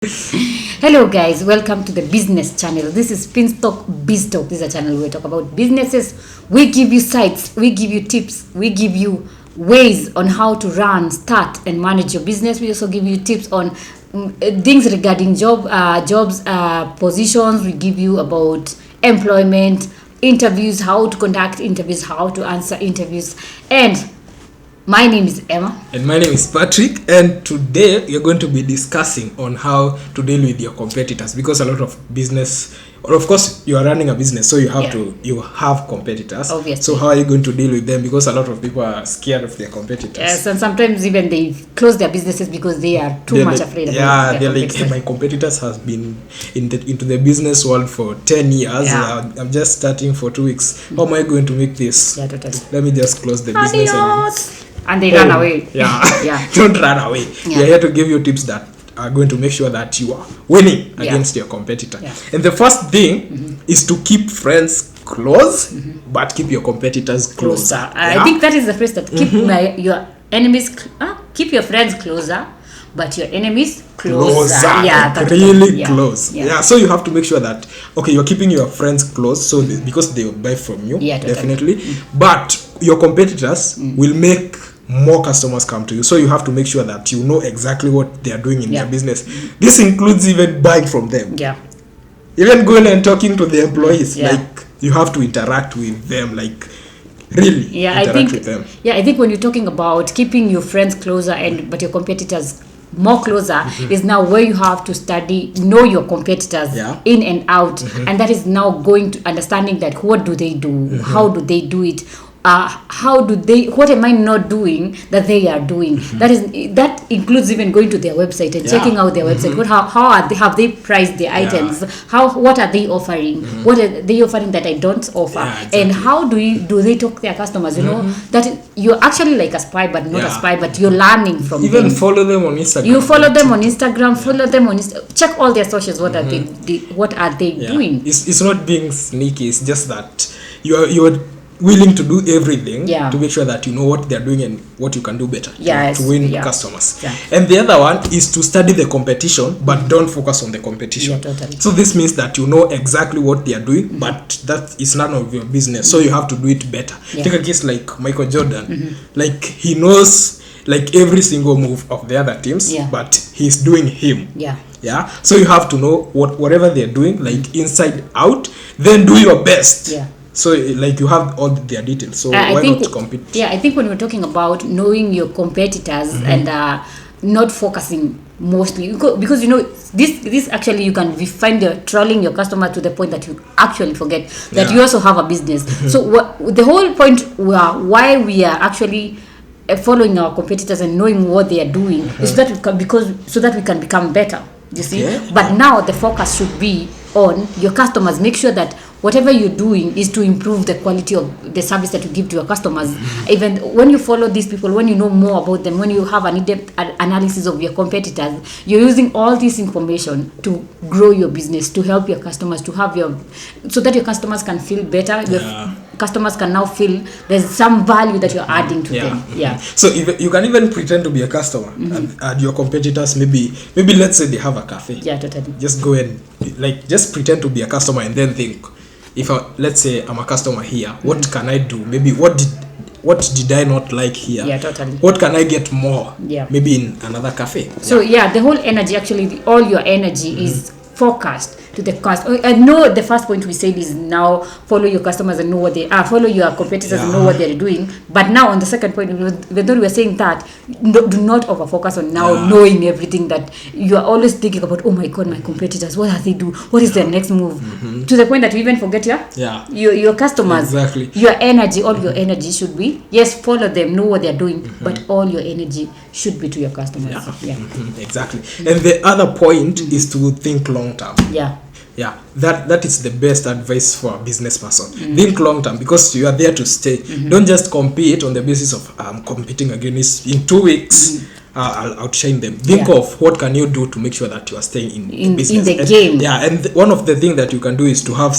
Hello guys, welcome to the business channel. This is Finstock Biztalk. This is a channel where we talk about businesses. We give you sites, we give you tips, we give you ways on how to run, start and manage your business. We also give you tips on things regarding jobs, positions. We give you about employment, interviews, how to conduct interviews, how to answer interviews. And my name is Emma. And my name is Patrick. And today you're going to be discussing on how to deal with your competitors, because a lot of business, or of course you are running a business, so you have competitors. Obviously. So how are you going to deal with them? Because a lot of people are scared of their competitors. Yes, and sometimes even they close their businesses because they are too much afraid of their they're like, competitors. hey, my competitors has been into the business world for 10 years. Yeah. I'm just starting for 2 weeks. How am I going to make this? Yeah, totally. Let me just close the business And they run away. Yeah. Yeah. Don't run away. Yeah. We're here to give you tips that are going to make sure that you are winning against your competitor. Yeah. And the first thing is to keep friends close, but keep your competitors closer. I think that is the phrase that keep your enemies, keep your friends closer, but your enemies closer. Yeah, like really yeah. close. Yeah. So you have to make sure that you're keeping your friends close, so because they will buy from you, definitely. But your competitors will make more customers come to you, so you have to make sure that you know exactly what they are doing in their business. This includes even buying from them, even going and talking to the employees. Like, you have to interact with them, like really interact with them. I think when you're talking about keeping your friends closer but your competitors more closer, is now where you have to know your competitors in and out, and that is now going to understanding that what do they do, how do they do it, what am I not doing that they are doing. That includes even going to their website and checking out their website. Have they priced the items, what are they offering, what are they offering that I don't offer, and how do they talk to their customers, that you're actually like a spy but not a spy, but you're learning from even them. Follow them on Instagram. You follow them on Instagram, follow them on check all their socials. What are they doing? It's not being sneaky, it's just that you're willing to do everything to make sure that you know what they're doing and what you can do better to win customers. And the other one is to study the competition, but don't focus on the competition. So this means that you know exactly what they are doing, but that is none of your business, so you have to do it better. Take a case like Michael Jordan. Like, he knows like every single move of the other teams, but he's doing him. So you have to know whatever they're doing, like inside out, then do your best. So like you have all their details, so why not compete? I think when we're talking about knowing your competitors and not focusing mostly, because this actually you can find you're trolling your customer to the point that you actually forget that you also have a business. So the whole point why we are actually following our competitors and knowing what they are doing is that so that we can become better, you see. But now the focus should be on your customers. Make sure that whatever you're doing is to improve the quality of the service that you give to your customers. Even when you follow these people, when you know more about them, when you have an in-depth analysis of your competitors, you're using all this information to grow your business, to help your customers, so that your customers can feel better. Your customers can now feel there's some value that you're adding to them. So you can even pretend to be a customer and your competitors, maybe let's say they have a cafe. Just go and just pretend to be a customer and then think, let's say I'm a customer here, what can I do? Maybe what did I not like here? What can I get more? Maybe in another cafe. So the whole energy, actually all your energy is focused to the customer. I know the first point we said is now follow your customers and know what they are, follow your competitors and know what they're doing. But now on the second point, when we are saying that, do not over focus on now knowing everything, that you are always thinking about, oh my god, my competitors, what are they do, what is their next move, to the point that you even forget your customers. Your energy, all your energy should be, follow them, know what they're doing, but all your energy should be to your customers. Exactly. And the other point is to think long term. That is the best advice for a business person. Think long term, because you are there to stay. Don't just compete on the basis of competing against in 2 weeks. I'll outshine them. Think of what can you do to make sure that you are staying in business, in the game. And one of the things that you can do is to have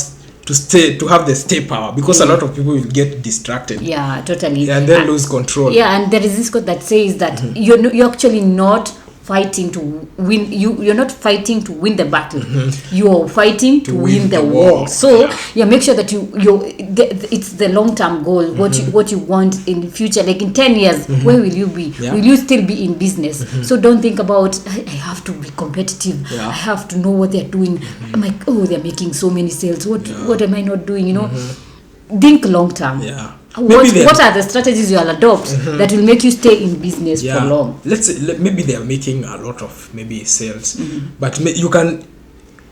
the stay power, because a lot of people will get distracted. Totally. And then lose control. And there is this quote that says that you're actually not fighting to win. You're not fighting to win the battle. You're fighting to win the war. So make sure that it's the long-term goal. What you want in the future, like in 10 years, where will you be? Will you still be in business? So don't think about, I have to be competitive. I have to know what they're doing. I'm like, oh, they're making so many sales. What am I not doing? Think long-term. What are the strategies you'll adopt that will make you stay in business for long? Let's say maybe they are making a lot of maybe sales, but you can,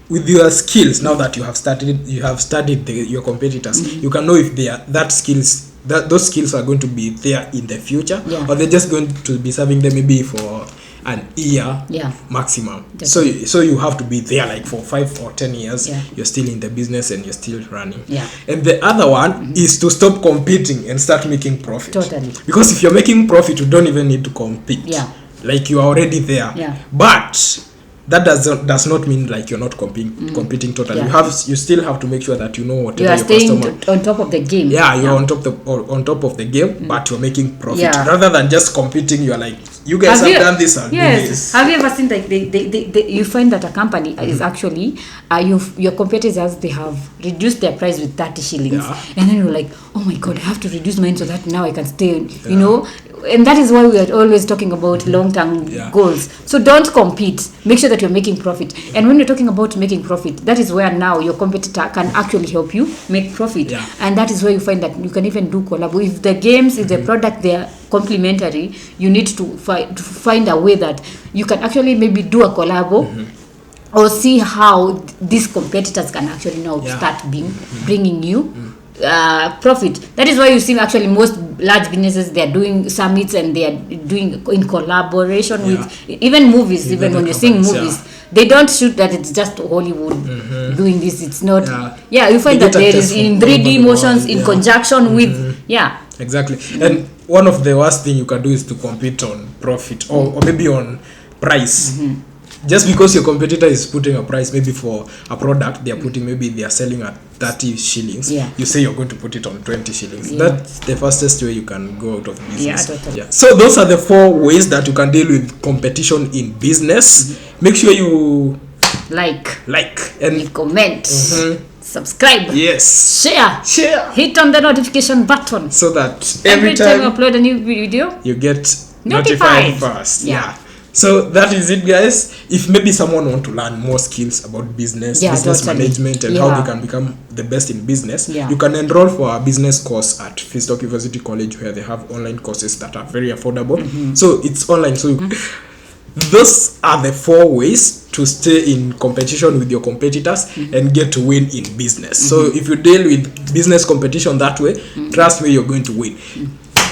with your skills, now that you have studied your competitors, you can know if they are those skills are going to be there in the future, or they're just going to be serving them maybe for an year maximum. Definitely. So you have to be there like for 5 or 10 years. You're still in the business and you're still running. And the other one is to stop competing and start making profit. Totally. Because if you're making profit, you don't even need to compete. Like you are already there. But that does not mean like you're not competing totally. You still have to make sure that you know whatever you are staying on top of the game. You're on top of the game, but you're making profit rather than just competing. You're like, you guys have done this and this. Have you ever seen like you find that a company is actually your competitors, they have reduced their price with 30 shillings, and then you're like, oh my god, I have to reduce mine so that now I can stay. And that is why we are always talking about long-term goals. So don't compete. Make sure that you're making profit. And when you're talking about making profit, that is where now your competitor can actually help you make profit. And that is where you find that you can even do collab. If the product, they are complementary, you need to find a way that you can actually maybe do a collab or see how these competitors can actually now start bringing you profit. That is why you see actually most large businesses, they are doing summits and they are doing in collaboration with even movies. Even when you're seeing movies, they don't shoot that it's just Hollywood doing this. It's not. You find that there is in 3D motions in conjunction with exactly. And one of the worst thing you can do is to compete on profit or maybe on price. Just because your competitor is putting a price maybe for a product, they are selling at 30 shillings. You say you're going to put it on 20 shillings. That's the fastest way you can go out of business. Totally. So those are the 4 ways that you can deal with competition in business. Make sure you like and comment. Subscribe. Yes. Share. Hit on the notification button so that every time you upload a new video, you get notified first. So that is it, guys. If maybe someone want to learn more skills about business management and how they can become the best in business, you can enroll for a business course at Finstock University College, where they have online courses that are very affordable. So it's online. So those are the 4 ways to stay in competition with your competitors and get to win in business. So if you deal with business competition that way, trust me, you're going to win.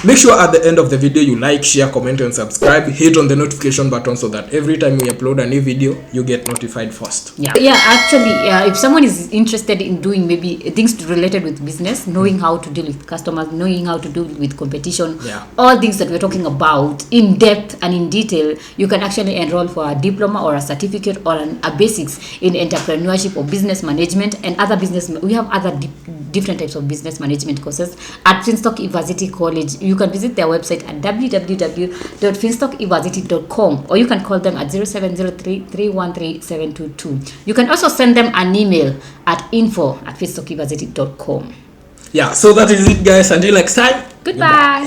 Make sure at the end of the video you like, share, comment and subscribe. Hit on the notification button so that every time we upload a new video, you get notified first. Actually, if someone is interested in doing maybe things related with business, knowing how to deal with customers, knowing how to deal with competition, all things that we're talking about in depth and in detail, you can actually enroll for a diploma or a certificate or a basics in entrepreneurship or business management and other business. We have other different types of business management courses at Finstock University College. You can visit their website at www.finstockuniversity.com, or you can call them at 0703-313-722. You can also send them an email at info@finstockuniversity.com. So that is it, guys. Until next time, goodbye.